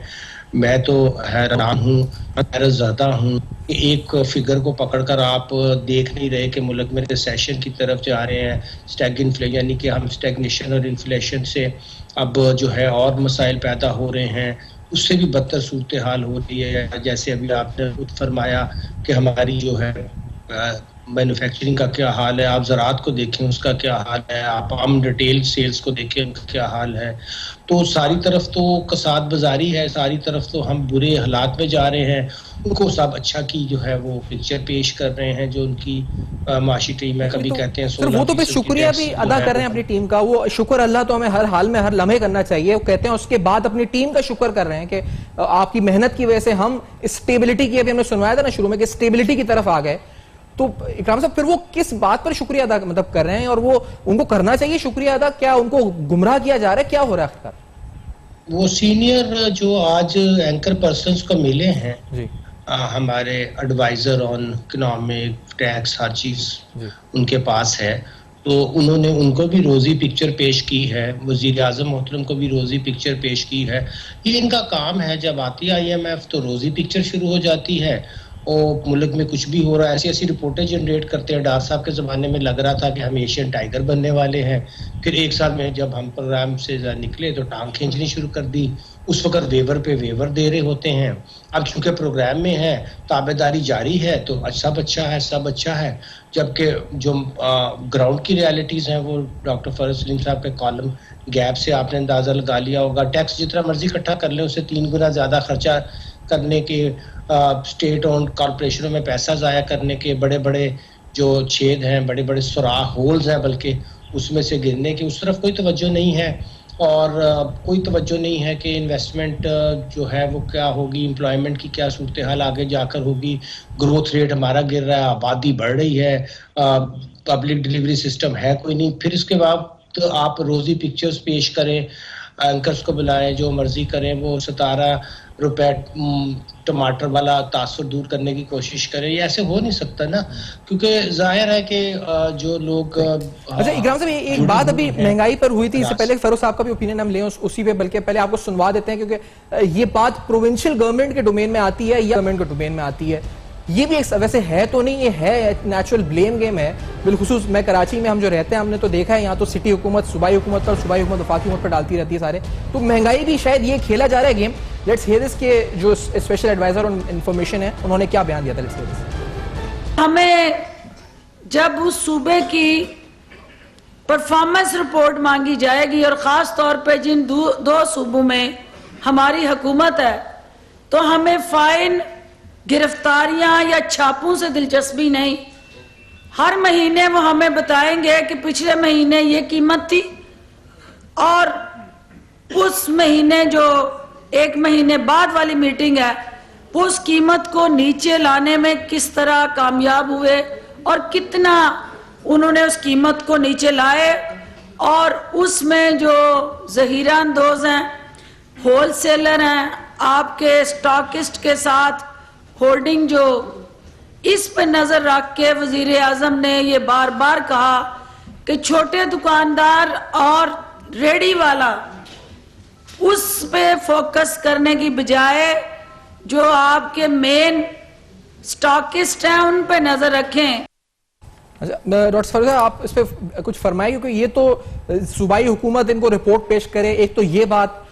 मैं तो हैरान हूँ, हैरत ज़्यादा हूँ कि एक फिगर को पकड़कर आप देख नहीं रहे कि मुल्क में रिसेशन की तरफ जा रहे हैं, स्टैग इन्फ्लेशन, यानी कि हम स्टैग्नेशन और इन्फ्लेशन से अब जो है और मसाइल पैदा हो रहे हैं, उससे भी बदतर सूरत हाल हो रही है। जैसे अभी आपने खुद फरमाया कि हमारी जो है मैन्युफैक्चरिंग का क्या हाल है, आप ज़राअत को देखें उसका क्या हाल है, आप आम रिटेल सेल्स को देखें उनका क्या हाल है। तो सारी तरफ तो कसाद बाजारी है, सारी तरफ तो हम बुरे हालात में जा रहे हैं। उनको सब अच्छा की जो है वो पिक्चर पेश कर रहे हैं जो उनकी माशी टीम है। कभी कहते हैं सर वो तो फिर शुक्रिया भी अदा कर रहे हैं अपनी टीम का, वो शुक्र अल्लाह तो हमें हर हाल में हर लम्हे करना चाहिए। वो कहते हैं उसके बाद अपनी टीम का शुक्र कर रहे हैं कि आपकी मेहनत की वजह से हम स्टेबिलिटी की, अभी हमने सुनवाया था ना शुरू में कि स्टेबिलिटी की तरफ आ गए। तो इकराम साहब फिर वो किस बात पर शुक्रिया अदा मतलब कर रहे हैं और वो उनको करना चाहिए शुक्रिया अदा, क्या उनको गुमराह किया जा रहा है, क्या हो रहा है? वो सीनियर जो आज एंकर पर्सन्स को मिले हैं जी, हमारे एडवाइजर ऑन इकोनॉमिक टैक्स हर चीज उनके पास है, तो उन्होंने उनको भी रोजी पिक्चर पेश की है, वजीर आजम मोहतरम को भी रोजी पिक्चर पेश की है। ये इनका काम है, जब आती है IMF तो रोजी पिक्चर शुरू हो जाती है और मुल्क में कुछ भी हो रहा है ऐसी ऐसी रिपोर्टें जनरेट करते हैं। डार साहब के ज़माने में लग रहा था कि हम एशियन टाइगर बनने वाले हैं, फिर एक साल में जब हम प्रोग्राम से निकले तो टांग खींचनी शुरू कर दी। उस वक्त वेवर पे वेवर दे रहे होते हैं, अब चूंकि प्रोग्राम में है ताबेदारी जारी है तो सब अच्छा है, सब अच्छा है। जबकि जो ग्राउंड की रियलिटीज़ हैं वो डॉक्टर फरज सलीम साहब के कॉलम गैप से आपने अंदाज़ा लगा लिया होगा। टैक्स जितना मर्जी इकट्ठा कर ले उससे 3 गुना ज़्यादा खर्चा करने के, स्टेट ओन्ड कॉरपोरेशनों में पैसा ज़ाया करने के, बड़े बड़े जो छेद हैं, बड़े बड़े सुराख होल्स हैं, बल्कि उसमें से गिरने की उस तरफ कोई तवज्जो नहीं है। और कोई तवज्जो नहीं है कि इन्वेस्टमेंट जो है वो क्या होगी, एम्प्लॉयमेंट की क्या सूरत हाल आगे जाकर होगी। ग्रोथ रेट हमारा गिर रहा है, आबादी बढ़ रही है, पब्लिक डिलीवरी सिस्टम है कोई नहीं। फिर इसके बाद तो आप रोज़ी पिक्चर्स पेश करें, एंकर्स को बुलाएं, जो मर्जी करें, वो 17 रुपए टमाटर वाला तासुर दूर करने की कोशिश करें। ये ऐसे हो नहीं सकता ना, क्योंकि जाहिर है कि जो लोग अच्छा इकराम साहब एक बात अभी महंगाई पर हुई थी, इससे पहले फरोज साहब का भी ओपिनियन हम लें उसी पे, बल्कि पहले आपको सुनवा देते हैं क्योंकि ये बात प्रोविंशियल गवर्नमेंट के डोमेन में आती है या गवर्नमेंट के डोमेन में आती है। ये भी एक वैसे है तो नहीं, ये है नेचुरल ब्लेम गेम है। बिलखुसूस मैं कराची में हम जो रहते हैं हमने तो देखा है, यहाँ तो सिटी हुकूमत सूबाई हुकूमत पर, सूबाई हुकूमत वफाकी हुकूमत पर डालती रहती है सारे। तो महंगाई भी शायद ये खेला जा रहा है गेम। लेट्स हियर दिस के जो स्पेशल एडवाइजर ऑन इंफॉर्मेशन है उन्होंने क्या बयान दिया था। Let's hear this. हमें जब उस सूबे की परफॉर्मेंस रिपोर्ट मांगी जाएगी और ख़ास तौर पे जिन दो सूबों में हमारी हुकूमत है, तो हमें फाइन, गिरफ्तारियां या छापों से दिलचस्पी नहीं। हर महीने वो हमें बताएंगे कि पिछले महीने ये कीमत थी और उस महीने जो एक महीने बाद वाली मीटिंग है उस कीमत को नीचे लाने में किस तरह कामयाब हुए और कितना उन्होंने उस कीमत को नीचे लाए। और उसमें जो ज़हीरा अंदोज हैं, होलसेलर हैं, आपके स्टॉकिस्ट के साथ होल्डिंग, जो इस पे नजर रख के वजीर आजम ने ये बार बार कहा कि छोटे दुकानदार और रेडी वाला उस पे फोकस करने की बजाय जो आपके मेन स्टॉकिस्ट हैं उन पे नजर रखें। अच्छा डॉक्टर फरूख साहब, आप इस पे कुछ फरमाएं, क्योंकि ये तो सूबाई हुकूमत इनको रिपोर्ट पेश करे, एक तो ये बात,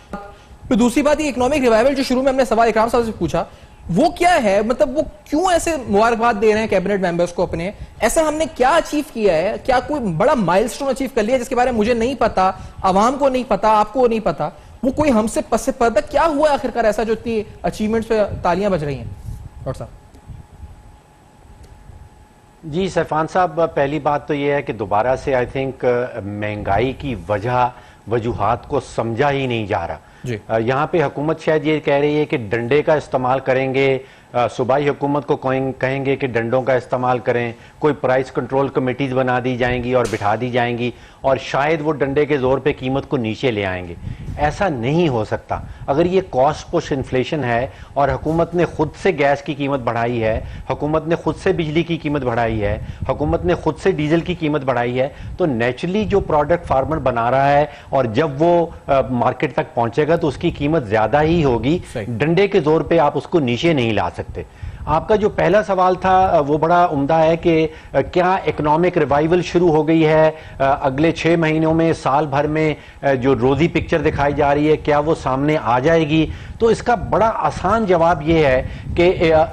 फिर दूसरी बात ये इकोनॉमिक रिवाइवल जो शुरू में हमने सवाल इकराम साहब से पूछा वो क्या है, मतलब वो क्यों ऐसे मुबारकबाद दे रहे हैं कैबिनेट मेंबर्स को अपने, ऐसा हमने क्या अचीव किया है, क्या कोई बड़ा माइलस्टोन अचीव कर लिया जिसके बारे में मुझे नहीं पता, आवाम को नहीं पता, आपको नहीं पता, वो कोई हमसे पस्से पर्दा क्या हुआ आखिरकार ऐसा जो इतनी अचीवमेंट्स पे तालियां बज रही हैं। डॉक्टर साहब जी, सैफान साहब, पहली बात तो यह है कि दोबारा से आई थिंक महंगाई की वजूहात को समझा ही नहीं जा रहा। यहाँ पे हुकूमत शायद ये कह रही है कि डंडे का इस्तेमाल करेंगे, सूबाई हुकूमत को कहेंगे कि डंडों का इस्तेमाल करें, कोई प्राइस कंट्रोल कमेटीज बना दी जाएंगी और बिठा दी जाएंगी और शायद वो डंडे के जोर पे कीमत को नीचे ले आएंगे। ऐसा नहीं हो सकता। अगर ये कॉस्ट पुश इन्फ्लेशन है और हुकूमत ने खुद से गैस की कीमत बढ़ाई है, हुकूमत ने खुद से बिजली की कीमत बढ़ाई है, हुकूमत ने खुद से डीजल की कीमत बढ़ाई है, तो नेचुरली जो प्रोडक्ट फार्मर बना रहा है और जब वो मार्केट तक पहुंचेगा तो उसकी कीमत ज्यादा ही होगी। डंडे के जोर पे आप उसको नीचे नहीं ला सकते। आपका जो पहला सवाल था वो बड़ा उम्दा है कि क्या इकोनॉमिक रिवाइवल शुरू हो गई है अगले 6 महीनों में, साल भर में जो रोजी पिक्चर दिखाई जा रही है क्या वो सामने आ जाएगी? तो इसका बड़ा आसान जवाब ये है कि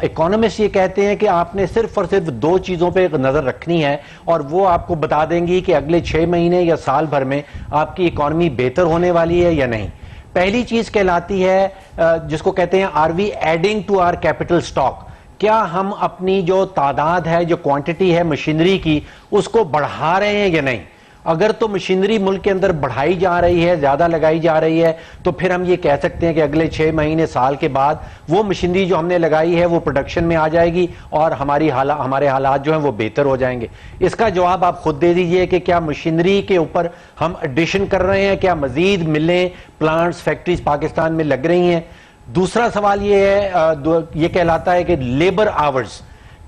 इकोनॉमिस्ट ये कहते हैं कि आपने सिर्फ और सिर्फ 2 चीज़ों पे नज़र रखनी है और वो आपको बता देंगी कि अगले 6 महीने या साल भर में आपकी इकोनॉमी बेहतर होने वाली है या नहीं। पहली चीज़ कहलाती है जिसको कहते हैं are we adding to our capital stock, क्या हम अपनी जो तादाद है, जो क्वांटिटी है मशीनरी की, उसको बढ़ा रहे हैं या नहीं। अगर तो मशीनरी मुल्क के अंदर बढ़ाई जा रही है, ज्यादा लगाई जा रही है, तो फिर हम ये कह सकते हैं कि अगले 6 महीने साल के बाद वो मशीनरी जो हमने लगाई है वो प्रोडक्शन में आ जाएगी और हमारे हालात जो हैं वो बेहतर हो जाएंगे। इसका जवाब आप खुद दे दीजिए कि क्या मशीनरी के ऊपर हम एडिशन कर रहे हैं, क्या मजीद मिलें, प्लांट्स, फैक्ट्रीज पाकिस्तान में लग रही हैं। दूसरा सवाल ये है, ये कहलाता है कि लेबर आवर्स,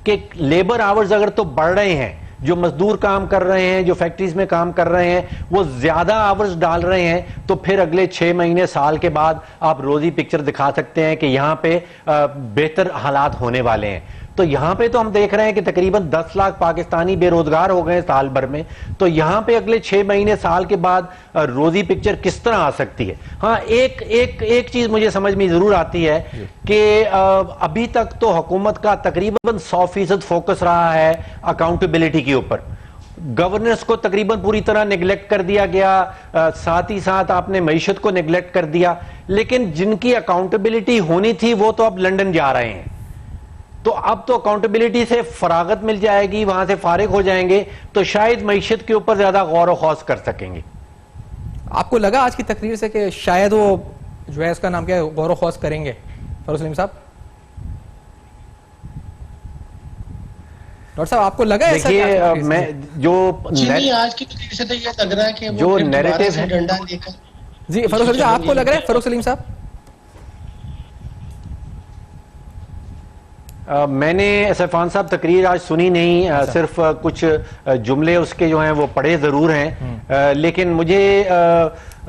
के लेबर आवर्स अगर तो बढ़ रहे हैं, जो मजदूर काम कर रहे हैं, जो फैक्ट्रीज में काम कर रहे हैं, वो ज्यादा आवर्स डाल रहे हैं, तो फिर अगले 6 महीने साल के बाद आप रोजी पिक्चर दिखा सकते हैं कि यहां पे बेहतर हालात होने वाले हैं। तो यहां पे तो हम देख रहे हैं कि तकरीबन 10 लाख पाकिस्तानी बेरोजगार हो गए साल भर में, तो यहां पे अगले 6 महीने साल के बाद रोजी पिक्चर किस तरह आ सकती है। हाँ, एक चीज मुझे समझ में जरूर आती है कि अभी तक तो हुकूमत का तकरीबन 100% फोकस रहा है अकाउंटेबिलिटी के ऊपर। गवर्नेंस को तकरीबन पूरी तरह निगलेक्ट कर दिया गया, साथ ही साथ आपने मईशत को निगलेक्ट कर दिया, लेकिन जिनकी अकाउंटेबिलिटी होनी थी वो तो अब लंदन जा रहे हैं। तो अब तो अकाउंटेबिलिटी से फरागत मिल जाएगी, वहां से फारिग हो जाएंगे, तो शायद मईशत के ऊपर ज्यादा गौर व खौस कर सकेंगे। आपको लगा आज की तकरीर से कि शायद वो जो है इसका नाम क्या है गौर व खौस करेंगे? फरूख सलीम साहब, डॉक्टर साहब आपको लगा? देखिए, मैं जो आज की तकरीर से तो ये लग रहा है कि जो नैरेटिव है डंडा लेकर जी, फरूख सलीम साहब आपको लग रहा है? फरूख सलीम साहब, मैंने सैफान साहब तकरीर आज सुनी नहीं, सिर्फ कुछ जुमले उसके जो हैं वो पढ़े जरूर हैं, लेकिन मुझे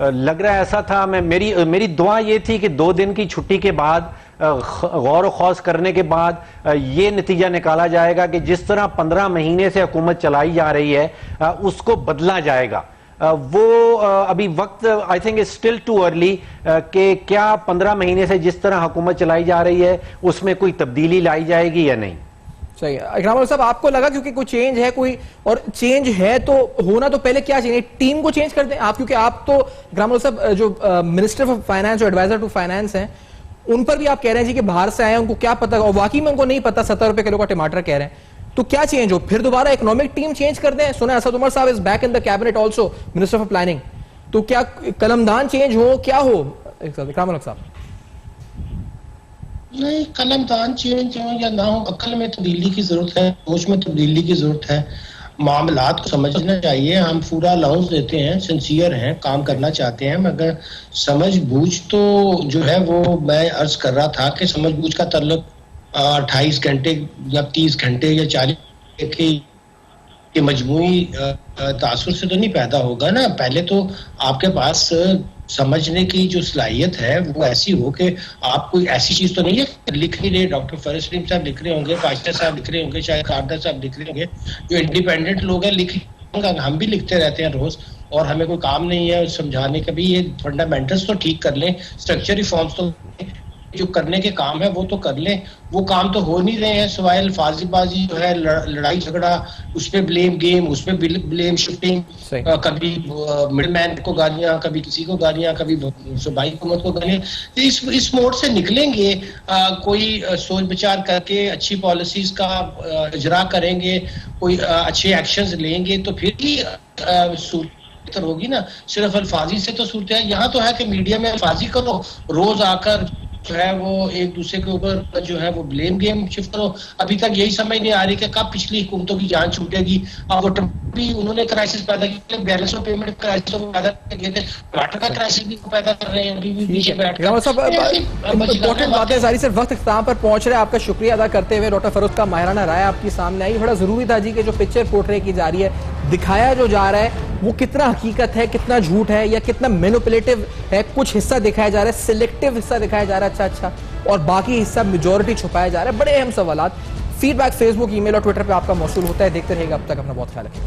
लग रहा है ऐसा था, मेरी दुआ ये थी कि 2 दिन की छुट्टी के बाद, गौर व खौस करने के बाद ये नतीजा निकाला जाएगा कि जिस तरह 15 महीने से हुकूमत चलाई जा रही है उसको बदला जाएगा। वो अभी वक्त I think is still too early कि क्या 15 महीने से जिस तरह हुकूमत चलाई जा रही है उसमें कोई तब्दीली लाई जाएगी या नहीं? सही है। इकराम मलिक साहब, आपको लगा क्योंकि कोई चेंज है, कोई और चेंज है तो होना तो पहले क्या चाहिए, टीम को चेंज कर दें आप, क्योंकि आप तो इकराम मलिक साहब जो मिनिस्टर ऑफ फाइनेंस, जो एडवाइजर टू फाइनेंस हैं, उन पर भी आप कह रहे हैं जी कि बाहर से आए हैं, उनको क्या पता, और वाकई में उनको नहीं पता 70 रुपए किलो का टमाटर कह रहे हैं, तो क्या चेंज हो, फिर दोबारा इकोनॉमिक टीम चेंज कर दें? सुना असद उमर साहब is back in the cabinet also, minister of planning, तो क्या कलमदान चेंज हो, क्या हो इकराम मलिक साहब? नहीं, कलमदान चेंज हो या ना हो, अकल में तब्दीली की जरूरत है, सोच में तब्दीली की जरूरत है, मामलात को समझना चाहिए। हम पूरा अलाउंस देते हैं, सिंसियर हैं, काम करना चाहते हैं, मगर समझ बूझ तो जो है वो मैं अर्ज कर रहा था कि समझ बूझ का तल्लुक 28 घंटे या 30 घंटे या 40 के मजमूई तासुर से तो नहीं पैदा होगा ना। पहले तो आपके पास समझने की जो सलाहियत है वो ऐसी हो कि आप कोई ऐसी चीज तो नहीं है लिख नहीं रहे, डॉक्टर फरज सलीम साहब लिख रहे होंगे, काशिदा साहब लिख रहे होंगे, शायद खारदा साहब लिख रहे होंगे, जो इंडिपेंडेंट लोग हैं लिख, हम भी लिखते रहते हैं रोज, और हमें कोई काम नहीं है समझाने का भी। ये फंडामेंटल्स तो ठीक कर लें, स्ट्रक्चर रिफॉर्म्स तो जो करने के काम है वो तो कर लें, वो काम तो हो नहीं रहे हैं, सिवाय अल्फाजीबाजी जो है, लड़ाई झगड़ा, उस पे ब्लेम गेम, उस पे ब्लेम शिफ्टिंग, कभी मिडलमैन को गालियां, कभी किसी को गालियां, कभी सूबाई हुकूमत को गालियां। तो इस मोड से निकलेंगे, कोई सोच विचार करके अच्छी पॉलिसीज का इजरा करेंगे, कोई अच्छे एक्शंस लेंगे, तो फिर ही सूरत होगी ना। सिर्फ अल्फाजी से तो सूरत है, यहाँ तो है कि मीडिया में अल्फाजी करो, रोज आकर जो है वो एक दूसरे के ऊपर जो है वो ब्लेम गेम शिफ्ट करो। अभी तक यही समझ नहीं आ रही कि कब पिछली हुकूमतों की जान छूटेगी। अब वो भी उन्होंने क्राइसिस पैदा किया, बैलेंस ऑफ पेमेंट क्राइसिस पैदा किए थे, टमाटर का क्राइसिस भी पैदा कर रहे हैं अभी भी पीछे बैठ कर। इंपॉर्टेंट बातें सारी सिर्फ वक्त इख्तिताम पर पहुंच रहे हैं। आपका शुक्रिया अदा करते हुए डॉक्टर फरोज का माहिराना राय आपकी सामने आई, बड़ा जरूरी था जी कि जो पिक्चर पोर्ट्रे की जा रही है, दिखाया जो जा रहा है वो कितना हकीकत है, कितना झूठ है, या कितना मैनिपुलेटिव है। कुछ हिस्सा दिखाया जा रहा है, सिलेक्टिव हिस्सा दिखाया जा रहा है अच्छा, और बाकी हिस्सा मेजॉरिटी छुपाया जा रहा है। बड़े अहम सवालात। फीडबैक फेसबुक, ईमेल और ट्विटर पे आपका मौसूल होता है। देखते रहिएगा। अब तक अपना बहुत ख्याल रखिए।